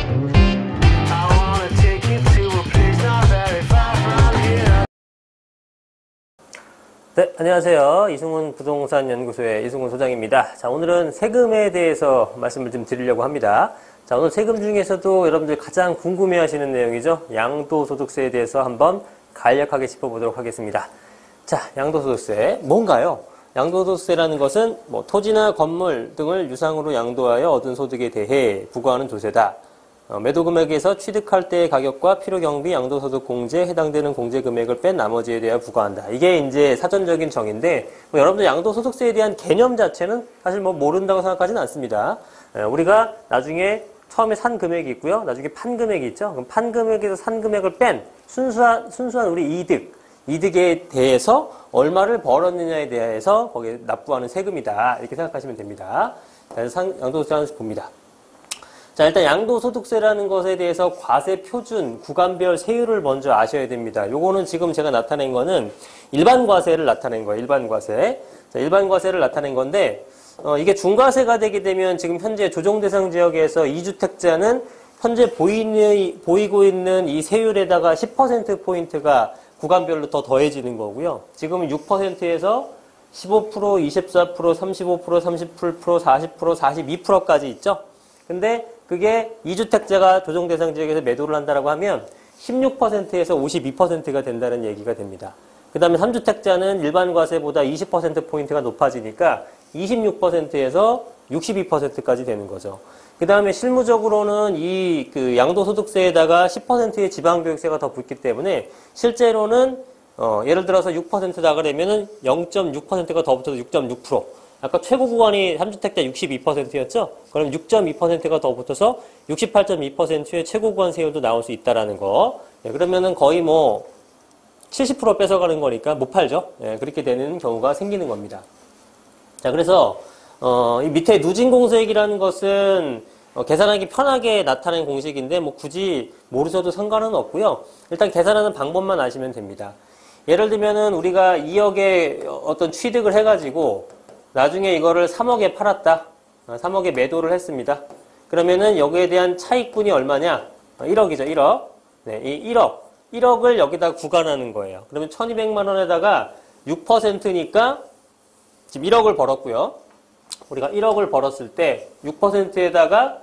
네, 안녕하세요. 이승훈 부동산 연구소의 이승훈 소장입니다. 자, 오늘은 세금에 대해서 말씀을 좀 드리려고 합니다. 자, 오늘 세금 중에서도 여러분들 가장 궁금해 하시는 내용이죠. 양도소득세에 대해서 한번 간략하게 짚어보도록 하겠습니다. 자, 양도소득세. 뭔가요? 양도소득세라는 것은 토지나 건물 등을 유상으로 양도하여 얻은 소득에 대해 부과하는 조세다. 매도금액에서 취득할 때의 가격과 필요경비, 양도소득 공제에 해당되는 공제금액을 뺀 나머지에 대해 부과한다. 이게 이제 사전적인 정의인데, 여러분들 양도소득세에 대한 개념 자체는 사실 모른다고 생각하지는 않습니다. 우리가 나중에 처음에 산 금액이 있고요. 나중에 판 금액이 있죠. 그럼 판 금액에서 산 금액을 뺀 순수한 우리 이득에 대해서 얼마를 벌었느냐에 대해서 거기에 납부하는 세금이다. 이렇게 생각하시면 됩니다. 그래서 양도소득세 하나씩 봅니다. 자, 일단 양도소득세라는 것에 대해서 과세 표준, 구간별 세율을 먼저 아셔야 됩니다. 요거는 지금 제가 나타낸 거는 일반 과세를 나타낸 거예요. 일반 과세. 자, 일반 과세를 나타낸 건데, 이게 중과세가 되게 되면 지금 현재 조정 대상 지역에서 2주택자는 현재 보이고 있는 이 세율에다가 10%포인트가 구간별로 더 더해지는 거고요. 지금 6%에서 15%, 24%, 35%, 37%, 40%, 42%까지 있죠. 근데 그게 2주택자가 조정 대상 지역에서 매도를 한다라고 하면 16%에서 52%가 된다는 얘기가 됩니다. 그 다음에 3주택자는 일반 과세보다 20%포인트가 높아지니까 26%에서 62%까지 되는 거죠. 그 다음에 실무적으로는 이 양도소득세에다가 10%의 지방교육세가 더 붙기 때문에 실제로는 예를 들어서 6%다 그러면은 0.6%가 더 붙어서 6.6%. 아까 최고 구간이 3주택자 62%였죠? 그럼 6.2%가 더 붙어서 68.2%의 최고 구간 세율도 나올 수 있다라는 거. 그러면은 거의 70% 뺏어가는 거니까 못 팔죠? 그렇게 되는 경우가 생기는 겁니다. 자, 그래서, 이 밑에 누진공세액이라는 것은 계산하기 편하게 나타낸 공식인데 굳이 모르셔도 상관은 없고요. 일단 계산하는 방법만 아시면 됩니다. 예를 들면은 우리가 2억에 어떤 취득을 해가지고 나중에 이거를 3억에 팔았다. 3억에 매도를 했습니다. 그러면은 여기에 대한 차익분이 얼마냐? 1억이죠, 1억. 네, 이 1억을 여기다 구간하는 거예요. 그러면 1200만 원에다가 6%니까 지금 1억을 벌었고요. 우리가 1억을 벌었을 때 6%에다가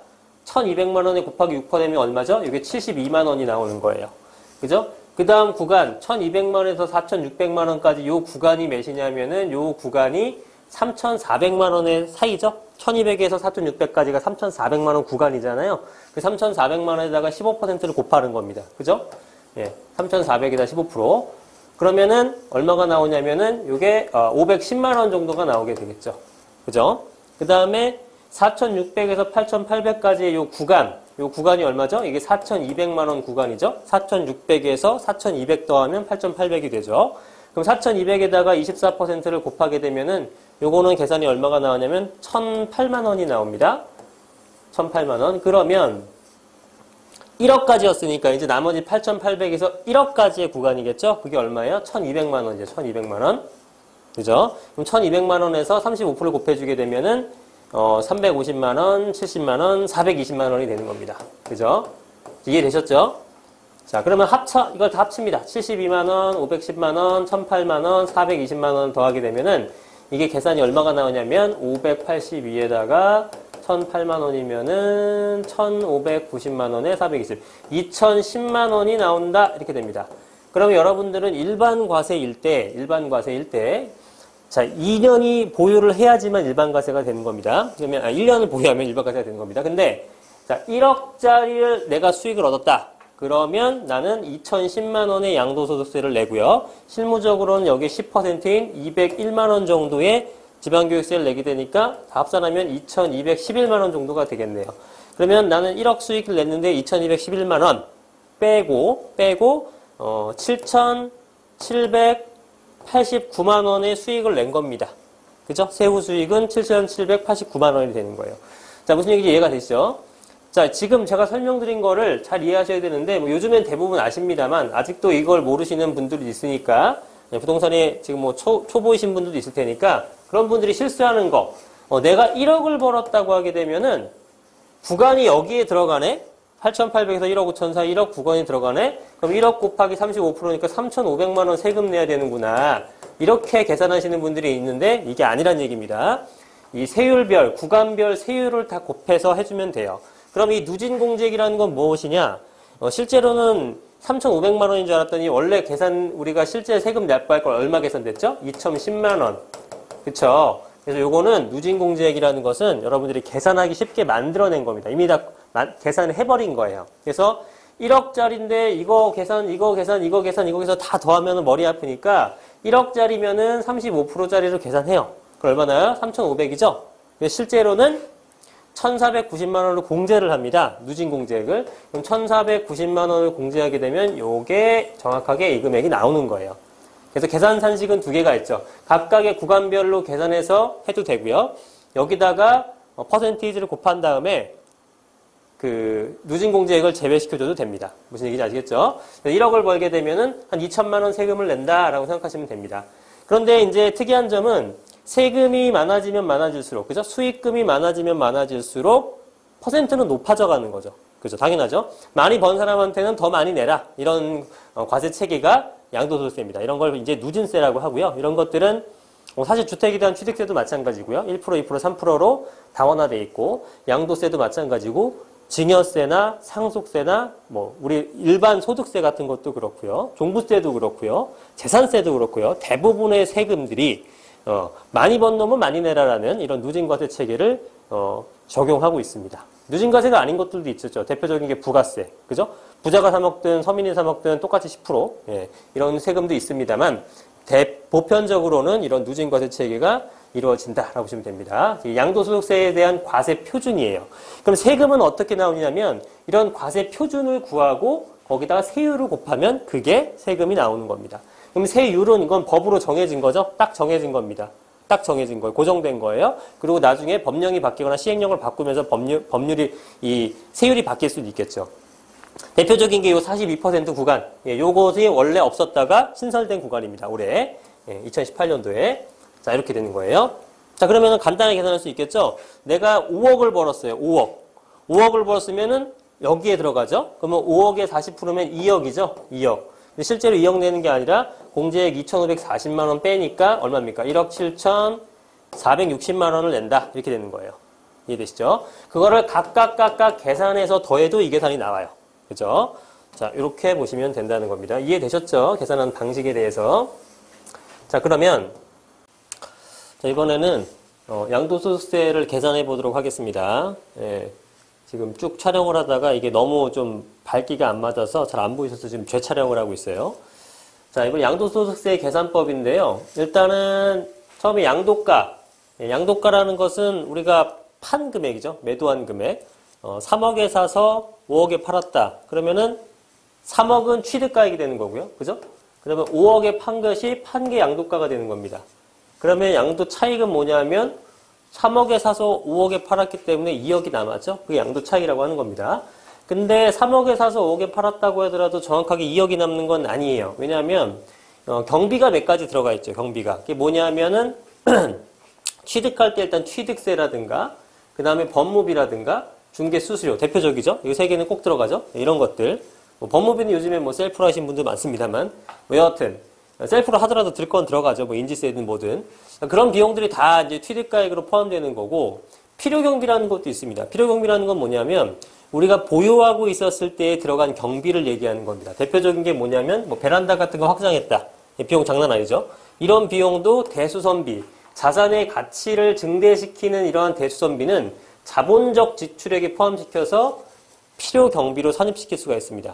1200만 원에 곱하기 6%면 얼마죠? 이게 72만 원이 나오는 거예요. 그죠? 그 다음 구간 1200만 원에서 4600만 원까지 요 구간이 몇이냐면은 요 구간이 3,400만 원의 사이죠? 1200에서 4,600까지가 3,400만 원 구간이잖아요. 그 3,400만 원에다가 15%를 곱하는 겁니다. 그죠? 예. 3,400에다 15%. 그러면은 얼마가 나오냐면은 요게 510만 원 정도가 나오게 되겠죠. 그죠? 그 다음에 4,600에서 8,800까지의 요 구간이 얼마죠? 이게 4,200만 원 구간이죠? 4,600에서 4,200 더하면 8,800이 되죠. 그럼 4,200에다가 24%를 곱하게 되면은 요거는 계산이 얼마가 나오냐면 1,008만 원이 나옵니다. 1,008만 원. 그러면 1억까지였으니까 이제 나머지 8,800에서 1억까지의 구간이겠죠? 그게 얼마예요? 1,200만 원이죠. 1,200만 원. 그죠? 그럼 1,200만 원에서 35%를 곱해주게 되면은 350만 원, 70만 원, 420만 원이 되는 겁니다. 그죠? 이해되셨죠? 자, 그러면 이걸 다 합칩니다. 72만 원, 510만 원, 1,008만 원, 420만 원 더하게 되면은 이게 계산이 얼마가 나오냐면 582에다가 1,008만 원이면은 1,590만 원에 420. 2,010만 원이 나온다. 이렇게 됩니다. 그러면 여러분들은 일반 과세일 때, 자, 2년이 보유를 해야지만 일반 과세가 되는 겁니다. 그러면 1년을 보유하면 일반 과세가 되는 겁니다. 근데 자, 1억짜리를 내가 수익을 얻었다. 그러면 나는 2,010만 원의 양도소득세를 내고요. 실무적으로는 여기 10%인 201만 원 정도의 지방교육세를 내게 되니까 다 합산하면 2,211만 원 정도가 되겠네요. 그러면 나는 1억 수익을 냈는데 2,211만 원 빼고 7,789만 원의 수익을 낸 겁니다. 그죠? 세후 수익은 7,789만 원이 되는 거예요. 자, 무슨 얘기인지 이해가 되시죠? 자, 지금 제가 설명드린 거를 잘 이해하셔야 되는데, 요즘엔 대부분 아십니다만, 아직도 이걸 모르시는 분들이 있으니까, 부동산에 지금 초보이신 분들도 있을 테니까, 그런 분들이 실수하는 거, 내가 1억을 벌었다고 하게 되면은, 구간이 여기에 들어가네? 8,800에서 1억 5천 사이 1억 9건이 들어가네? 그럼 1억 곱하기 35%니까 3,500만 원 세금 내야 되는구나. 이렇게 계산하시는 분들이 있는데 이게 아니란 얘기입니다. 이 세율별, 구간별 세율을 다 곱해서 해주면 돼요. 그럼 이 누진공제액이라는 건 무엇이냐? 실제로는 3,500만 원인 줄 알았더니 원래 계산 우리가 실제 세금 납부할 걸 얼마 계산됐죠? 2,010만 원. 그쵸? 그래서 요거는 누진공제액이라는 것은 여러분들이 계산하기 쉽게 만들어낸 겁니다. 이미 다 계산을 해버린 거예요. 그래서 1억짜리인데 이거 계산 다 더하면 머리 아프니까 1억짜리면은 35%짜리로 계산해요. 그럼 얼마나요? 3,500이죠? 실제로는 1,490만 원으로 공제를 합니다. 누진공제액을. 그럼 1,490만 원을 공제하게 되면 요게 정확하게 이 금액이 나오는 거예요. 그래서 계산 산식은 두 개가 있죠. 각각의 구간별로 계산해서 해도 되고요. 여기다가 퍼센티지를 곱한 다음에 그 누진공제액을 제외시켜줘도 됩니다. 무슨 얘기인지 아시겠죠? 1억을 벌게 되면은 한 2천만 원 세금을 낸다라고 생각하시면 됩니다. 그런데 이제 특이한 점은 세금이 많아지면 많아질수록, 그죠? 수익금이 많아지면 많아질수록 퍼센트는 높아져 가는 거죠. 그죠? 당연하죠? 많이 번 사람한테는 더 많이 내라. 이런 과세 체계가 양도소득세입니다. 이런 걸 이제 누진세라고 하고요. 이런 것들은 사실 주택에 대한 취득세도 마찬가지고요. 1%, 2%, 3%로 다원화되어 있고 양도세도 마찬가지고 증여세나 상속세나 뭐 우리 일반 소득세 같은 것도 그렇고요. 종부세도 그렇고요. 재산세도 그렇고요. 대부분의 세금들이 많이 번 놈은 많이 내라라는 이런 누진과세 체계를 적용하고 있습니다. 누진과세가 아닌 것들도 있었죠. 대표적인 게 부가세, 그죠? 부자가 사 먹든 서민이 사 먹든 똑같이 10%, 예, 이런 세금도 있습니다만 보편적으로는 이런 누진과세 체계가 이루어진다라고 보시면 됩니다. 양도소득세에 대한 과세 표준이에요. 그럼 세금은 어떻게 나오냐면 이런 과세 표준을 구하고 거기다가 세율을 곱하면 그게 세금이 나오는 겁니다. 그럼 세율은 이건 법으로 정해진 거죠? 딱 정해진 겁니다. 딱 정해진 거예요. 고정된 거예요. 그리고 나중에 법령이 바뀌거나 시행령을 바꾸면서 법률이 이 세율이 바뀔 수도 있겠죠. 대표적인 게 요 42% 구간. 예, 요것이 원래 없었다가 신설된 구간입니다. 올해 2018년도에. 자, 이렇게 되는 거예요. 자, 그러면 간단하게 계산할 수 있겠죠? 내가 5억을 벌었어요. 5억. 5억을 벌었으면은 여기에 들어가죠? 그러면 5억에 40%면 2억이죠? 2억. 근데 실제로 2억 내는 게 아니라 공제액 2,540만 원 빼니까 얼마입니까? 1억 7,460만 원을 낸다. 이렇게 되는 거예요. 이해되시죠? 그거를 각각 계산해서 더해도 이 계산이 나와요. 그죠? 자, 이렇게 보시면 된다는 겁니다. 이해되셨죠? 계산하는 방식에 대해서. 자, 그러면 자, 이번에는 양도소득세를 계산해 보도록 하겠습니다. 예, 지금 쭉 촬영을 하다가 이게 너무 좀 밝기가 안 맞아서 잘 안 보이셔서 지금 재촬영을 하고 있어요. 자, 이번 양도소득세 계산법인데요. 일단은 처음에 양도가. 예, 양도가라는 것은 우리가 판 금액이죠. 매도한 금액. 3억에 사서 5억에 팔았다. 그러면은 3억은 취득가액이 되는 거고요. 그죠? 그러면 5억에 판 것이 판 게 양도가가 되는 겁니다. 그러면 양도 차익은 뭐냐면 3억에 사서 5억에 팔았기 때문에 2억이 남았죠? 그게 양도 차익이라고 하는 겁니다. 근데 3억에 사서 5억에 팔았다고 하더라도 정확하게 2억이 남는 건 아니에요. 왜냐하면 경비가 몇 가지 들어가 있죠. 경비가. 그게 뭐냐면은 취득할 때 일단 취득세라든가 그 다음에 법무비라든가 중개수수료 대표적이죠. 이 세 개는 꼭 들어가죠. 이런 것들. 법무비는 요즘에 셀프로 하신 분들 많습니다만 여하튼 셀프로 하더라도 들 건 들어가죠. 인지세든 뭐든. 그런 비용들이 다 이제 취득가액으로 포함되는 거고 필요경비라는 것도 있습니다. 필요경비라는 건 뭐냐면 우리가 보유하고 있었을 때에 들어간 경비를 얘기하는 겁니다. 대표적인 게 뭐냐면 베란다 같은 거 확장했다. 비용 장난 아니죠. 이런 비용도 대수선비, 자산의 가치를 증대시키는 이러한 대수선비는 자본적 지출액에 포함시켜서 필요 경비로 산입시킬 수가 있습니다.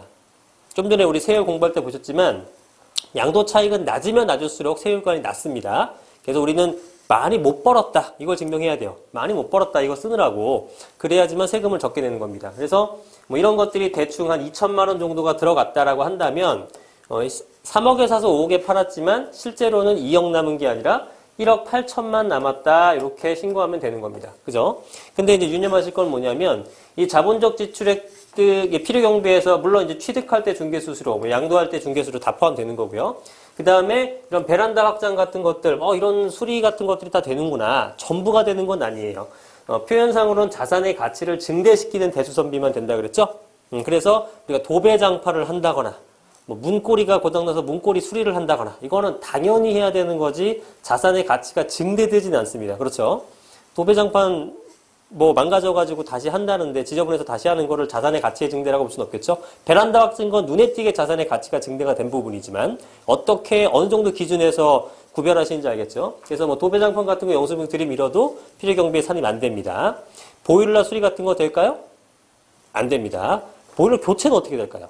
좀 전에 우리 세율 공부할 때 보셨지만 양도 차익은 낮으면 낮을수록 세율관이 낮습니다. 그래서 우리는 많이 못 벌었다. 이걸 증명해야 돼요. 많이 못 벌었다. 이거 쓰느라고. 그래야지만 세금을 적게 내는 겁니다. 그래서 이런 것들이 대충 한 2천만 원 정도가 들어갔다라고 한다면 3억에 사서 5억에 팔았지만 실제로는 2억 남은 게 아니라 1억 8천만 남았다. 이렇게 신고하면 되는 겁니다. 그죠? 근데 이제 유념하실 건 뭐냐면 이 자본적 지출액 필요경비에서 물론 이제 취득할 때 중개수수료, 양도할 때 중개수수료 다 포함되는 거고요. 그 다음에 이런 베란다 확장 같은 것들, 이런 수리 같은 것들이 다 되는구나. 전부가 되는 건 아니에요. 표현상으로는 자산의 가치를 증대시키는 대수선비만 된다 그랬죠? 그래서 우리가 도배장파를 한다거나 뭐 문고리가 고장나서 문고리 수리를 한다거나 이거는 당연히 해야 되는 거지 자산의 가치가 증대되지는 않습니다. 그렇죠? 도배장판 뭐 망가져가지고 다시 한다는데 지저분해서 다시 하는 거를 자산의 가치의 증대라고 볼 수는 없겠죠. 베란다 확진 건 눈에 띄게 자산의 가치가 증대가 된 부분이지만 어떻게 어느 정도 기준에서 구별하시는지 알겠죠. 그래서 뭐 도배장판 같은 거 영수증 들이밀어도 필요경비에 산입 안 됩니다. 보일러 수리 같은 거 될까요? 안 됩니다. 보일러 교체는 어떻게 될까요?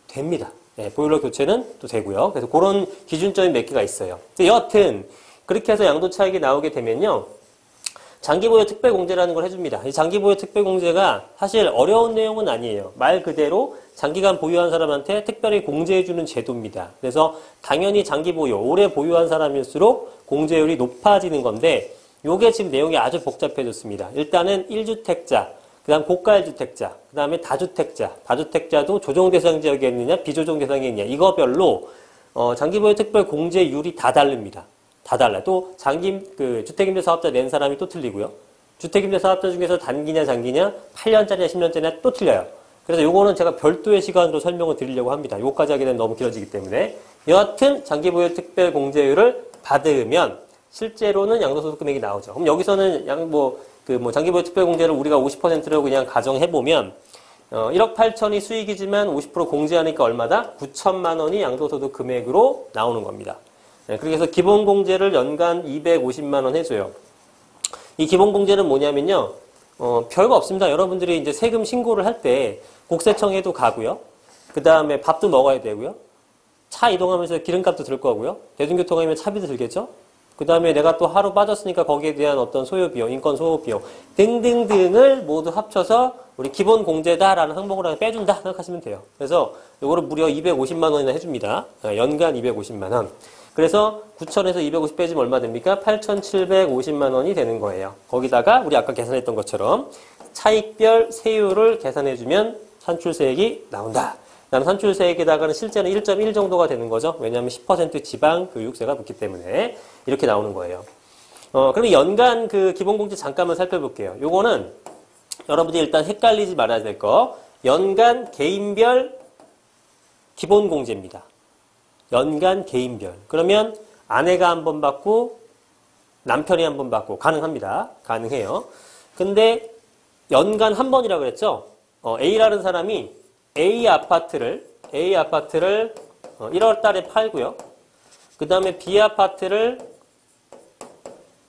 됩니다. 네, 보일러 교체는 또 되고요. 그래서 그런 기준점이 몇 개가 있어요. 여하튼 그렇게 해서 양도 차익이 나오게 되면요. 장기보유 특별공제라는 걸 해줍니다. 이 장기보유 특별공제가 사실 어려운 내용은 아니에요. 말 그대로 장기간 보유한 사람한테 특별히 공제해주는 제도입니다. 그래서 당연히 장기보유, 오래 보유한 사람일수록 공제율이 높아지는 건데 요게 지금 내용이 아주 복잡해졌습니다. 일단은 1주택자, 그 다음 고가 1주택자, 그 다음에 다주택자, 다주택자도 조정 대상 지역에 있느냐, 비조정 대상에 있느냐, 이거별로 장기보유 특별공제율이 다 다릅니다. 다 달라요. 또 주택임대 사업자 낸 사람이 또 틀리고요. 주택임대 사업자 중에서 단기냐 장기냐 8년짜리냐 10년짜리냐 또 틀려요. 그래서 요거는 제가 별도의 시간으로 설명을 드리려고 합니다. 요거까지 하게 되면 너무 길어지기 때문에 여하튼 장기보유 특별공제율을 받으면 실제로는 양도소득 금액이 나오죠. 그럼 여기서는 장기보유 특별공제를 우리가 50%로 그냥 가정해보면 1억 8천이 수익이지만 50% 공제하니까 얼마다? 9천만 원이 양도소득 금액으로 나오는 겁니다. 네, 그래서 기본공제를 연간 250만 원 해줘요. 이 기본공제는 뭐냐면요. 별거 없습니다. 여러분들이 이제 세금 신고를 할 때 국세청에도 가고요. 그 다음에 밥도 먹어야 되고요. 차 이동하면서 기름값도 들 거고요. 대중교통하면 차비도 들겠죠. 그 다음에 내가 또 하루 빠졌으니까 거기에 대한 어떤 소요비용, 인건 소요비용 등등등을 모두 합쳐서 우리 기본공제다라는 항목으로 하나 빼준다 생각하시면 돼요. 그래서 이거를 무려 250만 원이나 해줍니다. 연간 250만 원. 그래서 9천에서 250 빼주면 얼마 됩니까? 8,750만 원이 되는 거예요. 거기다가 우리 아까 계산했던 것처럼 차익별 세율을 계산해주면 산출세액이 나온다. 그다음 산출세액에다가는 실제는 1.1 정도가 되는 거죠. 왜냐하면 10% 지방교육세가 붙기 때문에 이렇게 나오는 거예요. 그럼 연간 그 기본공제 잠깐만 살펴볼게요. 요거는 여러분들이 일단 헷갈리지 말아야 될 거. 연간 개인별 기본공제입니다. 연간 개인별. 그러면 아내가 한 번 받고 남편이 한 번 받고 가능합니다. 가능해요. 근데 연간 한 번이라고 그랬죠? A라는 사람이 A 아파트를 1월 달에 팔고요. 그 다음에 B 아파트를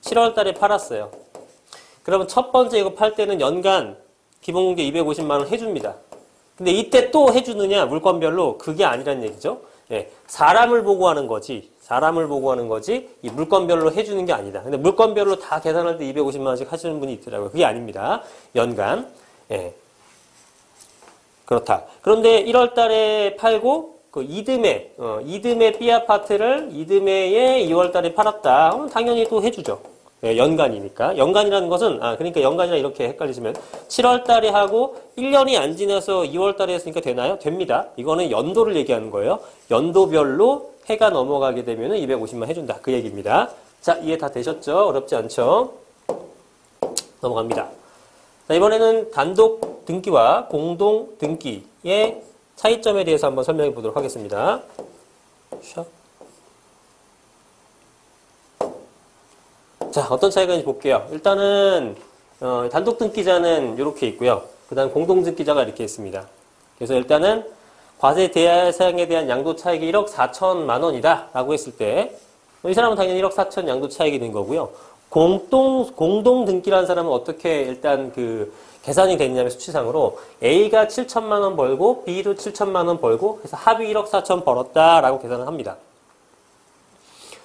7월 달에 팔았어요. 그러면 첫 번째 이거 팔 때는 연간 기본공제 250만 원 해줍니다. 근데 이때 또 해주느냐 물건별로 그게 아니란 얘기죠. 예, 사람을 보고 하는 거지. 이 물건별로 해주는 게 아니다. 근데 물건별로 다 계산할 때 250만 원씩 하시는 분이 있더라고요. 그게 아닙니다. 연간. 예. 그렇다. 그런데 1월 달에 팔고 그 이듬해 B 아파트를 이듬해에 2월 달에 팔았다. 그럼 당연히 또 해주죠. 예, 연간이니까. 연간이라는 것은 그러니까 연간이라 이렇게 헷갈리시면 7월 달에 하고 1년이 안 지나서 2월 달에 했으니까 되나요? 됩니다. 이거는 연도를 얘기하는 거예요. 연도별로 해가 넘어가게 되면 250만 해준다. 그 얘기입니다. 자, 이해 다 되셨죠? 어렵지 않죠? 넘어갑니다. 자, 이번에는 단독 등기와 공동 등기의 차이점에 대해서 한번 설명해 보도록 하겠습니다. 샥. 자, 어떤 차이가 있는지 볼게요. 일단은 단독 등기자는 이렇게 있고요. 그 다음 공동 등기자가 이렇게 있습니다. 그래서 일단은 과세 대상에 대한 양도 차익이 1억 4천만 원이다 라고 했을 때 이 사람은 당연히 1억 4천 양도 차익이 된 거고요. 공동 등기라는 사람은 어떻게 일단 계산이 되느냐면 수치상으로 A가 7천만 원 벌고 B도 7천만 원 벌고 해서 합의 1억 4천 벌었다라고 계산을 합니다.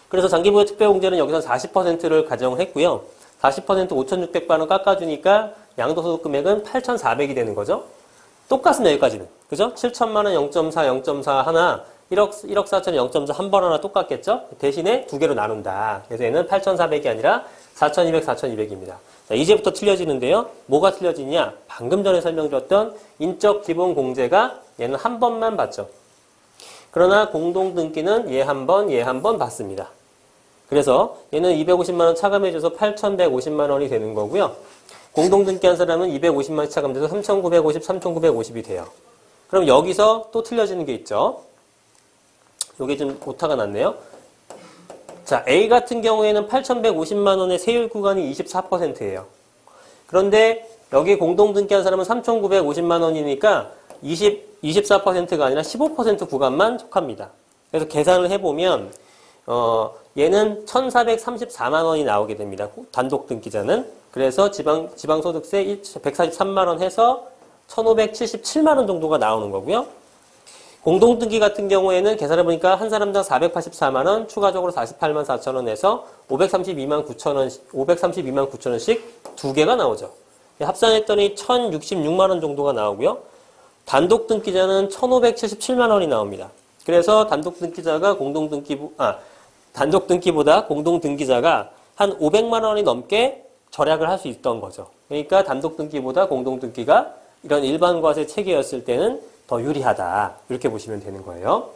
그래서 장기보유 특별공제는 여기서 40%를 가정을 했고요. 40% 5,600만 원 깎아주니까 양도소득 금액은 8,400이 되는 거죠. 똑같습니다. 여기까지는. 그죠? 7천만 원 0.4 하나, 1억 4천 0.4 한 번 하나 똑같겠죠? 대신에 두 개로 나눈다. 그래서 얘는 8,400이 아니라 4,200, 4,200입니다. 자, 이제부터 틀려지는데요. 뭐가 틀려지냐? 방금 전에 설명드렸던 인적 기본 공제가 얘는 한 번만 받죠. 그러나 공동등기는 얘 한 번 받습니다. 그래서 얘는 250만 원 차감해줘서 8,150만 원이 되는 거고요. 공동등기한 사람은 250만 원 차감돼서 3,950, 3,950이 돼요. 그럼 여기서 또 틀려지는 게 있죠. 요게 좀 오타가 났네요. 자, A 같은 경우에는 8,150만 원의 세율 구간이 24%예요. 그런데 여기 공동 등기한 사람은 3,950만 원이니까 24%가 아니라 15% 구간만 속합니다. 그래서 계산을 해보면 얘는 1,434만 원이 나오게 됩니다. 단독 등기자는. 그래서 지방소득세 143만 원 해서 1,577만 원 정도가 나오는 거고요. 공동등기 같은 경우에는 계산해보니까 한 사람당 484만 원, 추가적으로 48만 4천 원 해서 532만 9천 원씩 두 개가 나오죠. 합산했더니 1,066만 원 정도가 나오고요. 단독등기자는 1,577만 원이 나옵니다. 그래서 단독등기보다 공동등기자가 한 500만 원이 넘게 절약을 할 수 있던 거죠. 그러니까 단독등기보다 공동등기가 이런 일반과세 체계였을 때는 더 유리하다. 이렇게 보시면 되는 거예요.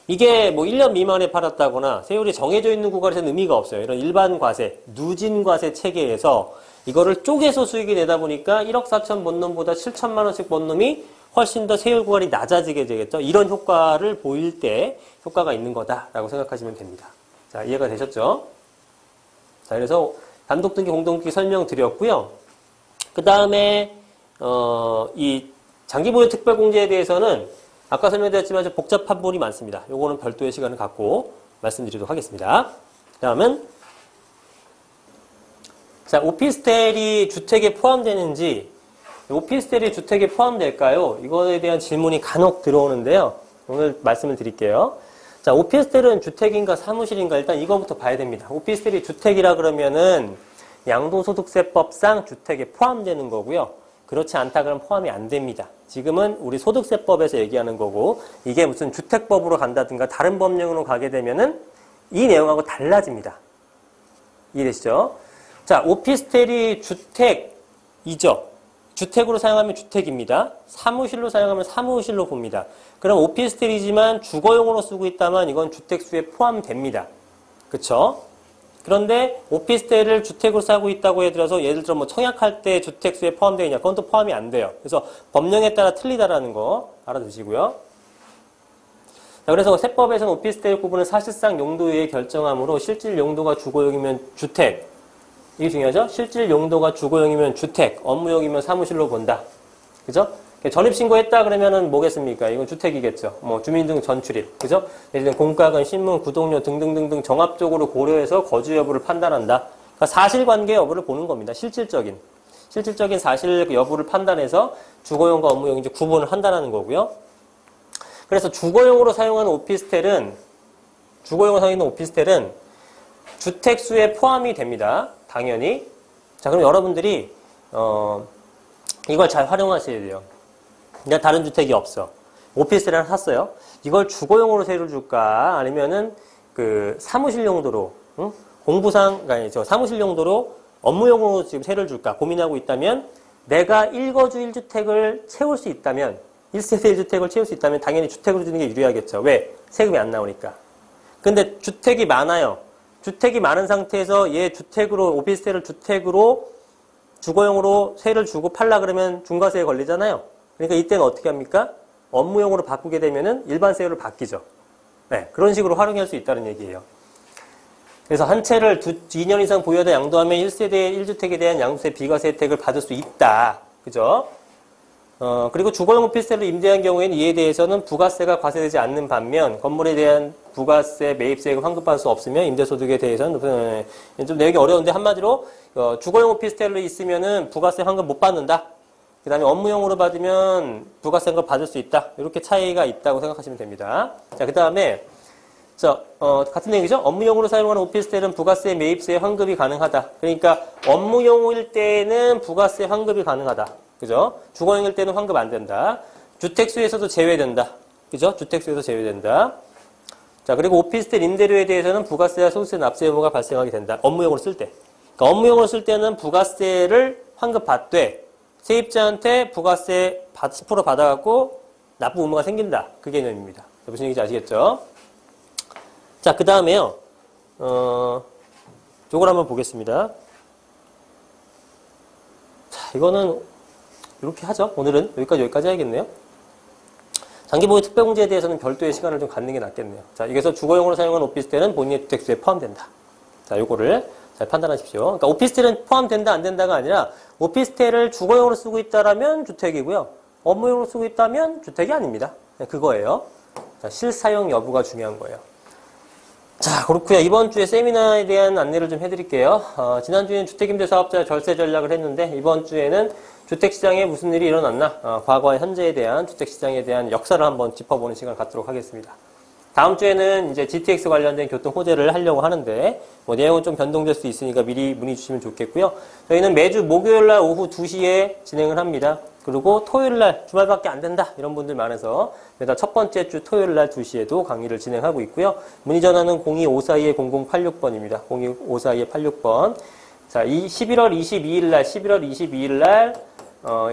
이게 뭐 1년 미만에 팔았다거나 세율이 정해져 있는 구간에서는 의미가 없어요. 이런 일반 과세, 누진 과세 체계에서 이거를 쪼개서 수익이 내다 보니까 1억 4천 번 놈보다 7천만 원씩 번 놈이 훨씬 더 세율 구간이 낮아지게 되겠죠. 이런 효과를 보일 때 효과가 있는 거다라고 생각하시면 됩니다. 자, 이해가 되셨죠? 자, 그래서 단독등기, 공동등기 설명드렸고요. 그 다음에 이 장기보유 특별공제에 대해서는 아까 설명드렸지만 좀 복잡한 부분이 많습니다. 요거는 별도의 시간을 갖고 말씀드리도록 하겠습니다. 다음은 자, 오피스텔이 주택에 포함되는지, 오피스텔이 주택에 포함될까요? 이거에 대한 질문이 간혹 들어오는데요. 오늘 말씀을 드릴게요. 자, 오피스텔은 주택인가 사무실인가 일단 이거부터 봐야 됩니다. 오피스텔이 주택이라 그러면은 양도소득세법상 주택에 포함되는 거고요. 그렇지 않다 그러면 포함이 안 됩니다. 지금은 우리 소득세법에서 얘기하는 거고 이게 무슨 주택법으로 간다든가 다른 법령으로 가게 되면은 이 내용하고 달라집니다. 이해되시죠? 자, 오피스텔이 주택이죠. 주택으로 사용하면 주택입니다. 사무실로 사용하면 사무실로 봅니다. 그럼 오피스텔이지만 주거용으로 쓰고 있다면 이건 주택수에 포함됩니다. 그쵸? 그런데 오피스텔을 주택으로 사고 있다고 해들어서 예를 들어 뭐 청약할 때 주택수에 포함되어 있냐? 그건 또 포함이 안 돼요. 그래서 법령에 따라 틀리다라는 거 알아두시고요. 자, 그래서 세법에서는 오피스텔 구분은 사실상 용도에 결정하므로 실질 용도가 주거용이면 주택. 이게 중요하죠? 실질 용도가 주거용이면 주택, 업무용이면 사무실로 본다. 그죠? 전입신고했다 그러면은 뭐겠습니까? 이건 주택이겠죠. 뭐 주민등 전출입. 그죠? 예를 들면 공과금, 신문, 구독료 등등등등 종합적으로 고려해서 거주 여부를 판단한다. 그러니까 사실관계 여부를 보는 겁니다. 실질적인 사실 여부를 판단해서 주거용과 업무용 이제 구분을 한다는 거고요. 그래서 주거용으로 사용하는 오피스텔은 주택수에 포함이 됩니다. 당연히. 자, 그럼 여러분들이 이걸 잘 활용하셔야 돼요. 그냥 다른 주택이 없어. 오피스텔을 하나 샀어요. 이걸 주거용으로 세를 줄까? 아니면은 그 사무실 용도로, 응? 사무실 용도로 업무용으로 지금 세를 줄까? 고민하고 있다면 내가 1거주 1주택을 채울 수 있다면 1세대 1주택을 채울 수 있다면 당연히 주택으로 주는 게 유리하겠죠. 왜? 세금이 안 나오니까. 근데 주택이 많아요. 주택이 많은 상태에서 얘 주택으로, 오피스텔을 주택으로 주거용으로 세를 주고 팔라 그러면 중과세에 걸리잖아요. 그러니까 이때는 어떻게 합니까? 업무용으로 바꾸게 되면은 일반 세율을 바뀌죠. 네, 그런 식으로 활용할 수 있다는 얘기예요. 그래서 한 채를 2년 이상 보유하다 양도하면 1세대 1주택에 대한 양도세 비과세 혜택을 받을 수 있다. 그죠? 그리고 주거용 오피스텔을 임대한 경우에는 이에 대해서는 부가세가 과세되지 않는 반면 건물에 대한 부가세, 매입세액을 환급받을 수 없으며 임대소득에 대해서는 좀 내용이 어려운데 한마디로 주거용 오피스텔로 있으면은 부가세 환급 못 받는다. 그 다음에 업무용으로 받으면 부가세 환급 받을 수 있다. 이렇게 차이가 있다고 생각하시면 됩니다. 자, 그 다음에 같은 내용이죠. 업무용으로 사용하는 오피스텔은 부가세, 매입세 환급이 가능하다. 그러니까 업무용일 때는 부가세 환급이 가능하다. 그죠? 주거용일 때는 환급 안 된다. 주택수에서도 제외된다. 그죠? 주택수에서 제외된다. 자, 그리고 오피스텔 임대료에 대해서는 부가세와 소득세 납세 의무가 발생하게 된다. 업무용으로 쓸 때. 그러니까 업무용으로 쓸 때는 부가세를 환급받되 세입자한테 부가세 10% 받아갖고 납부 의무가 생긴다. 그 개념입니다. 무슨 얘기인지 아시겠죠? 자, 그 다음에요. 요걸 한번 보겠습니다. 자, 이거는 이렇게 하죠. 오늘은 여기까지 해야겠네요. 장기보유 특별공제에 대해서는 별도의 시간을 좀 갖는 게 낫겠네요. 자, 여기서 주거용으로 사용한 오피스텔은 본인의 주택수에 포함된다. 자, 요거를 잘 판단하십시오. 그러니까 오피스텔은 포함된다, 안 된다가 아니라 오피스텔을 주거용으로 쓰고 있다라면 주택이고요. 업무용으로 쓰고 있다면 주택이 아닙니다. 네, 그거예요. 자, 실사용 여부가 중요한 거예요. 자, 그렇고요. 이번 주에 세미나에 대한 안내를 좀 해드릴게요. 지난주에는 주택임대사업자 절세 전략을 했는데 이번 주에는 주택시장에 무슨 일이 일어났나, 과거와 현재에 대한 주택시장에 대한 역사를 한번 짚어보는 시간을 갖도록 하겠습니다. 다음 주에는 이제 GTX 관련된 교통 호재를 하려고 하는데 뭐 내용은 좀 변동될 수 있으니까 미리 문의 주시면 좋겠고요. 저희는 매주 목요일날 오후 2시에 진행을 합니다. 그리고 토요일날 주말밖에 안 된다 이런 분들 많아서 매달 첫 번째 주 토요일날 2시에도 강의를 진행하고 있고요. 문의 전화는 0254-0086번입니다. 0254-86번. 자, 11월 22일날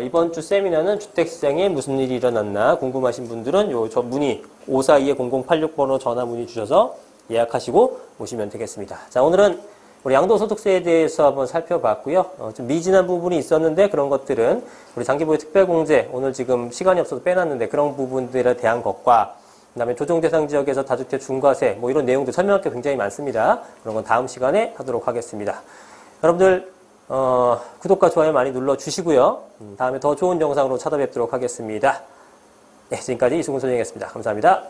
이번 주 세미나는 주택시장에 무슨 일이 일어났나 궁금하신 분들은 저 문의 542-0086번으로 전화 문의 주셔서 예약하시고 오시면 되겠습니다. 자, 오늘은 우리 양도소득세에 대해서 한번 살펴봤고요. 좀 미진한 부분이 있었는데 그런 것들은 우리 장기보유 특별공제 오늘 지금 시간이 없어서 빼놨는데 그런 부분들에 대한 것과 그다음에 조정대상 지역에서 다주택 중과세 뭐 이런 내용들 설명할 게 굉장히 많습니다. 그런 건 다음 시간에 하도록 하겠습니다. 여러분들 구독과 좋아요 많이 눌러주시고요. 다음에 더 좋은 영상으로 찾아뵙도록 하겠습니다. 네, 지금까지 이승훈 선생님이었습니다. 감사합니다.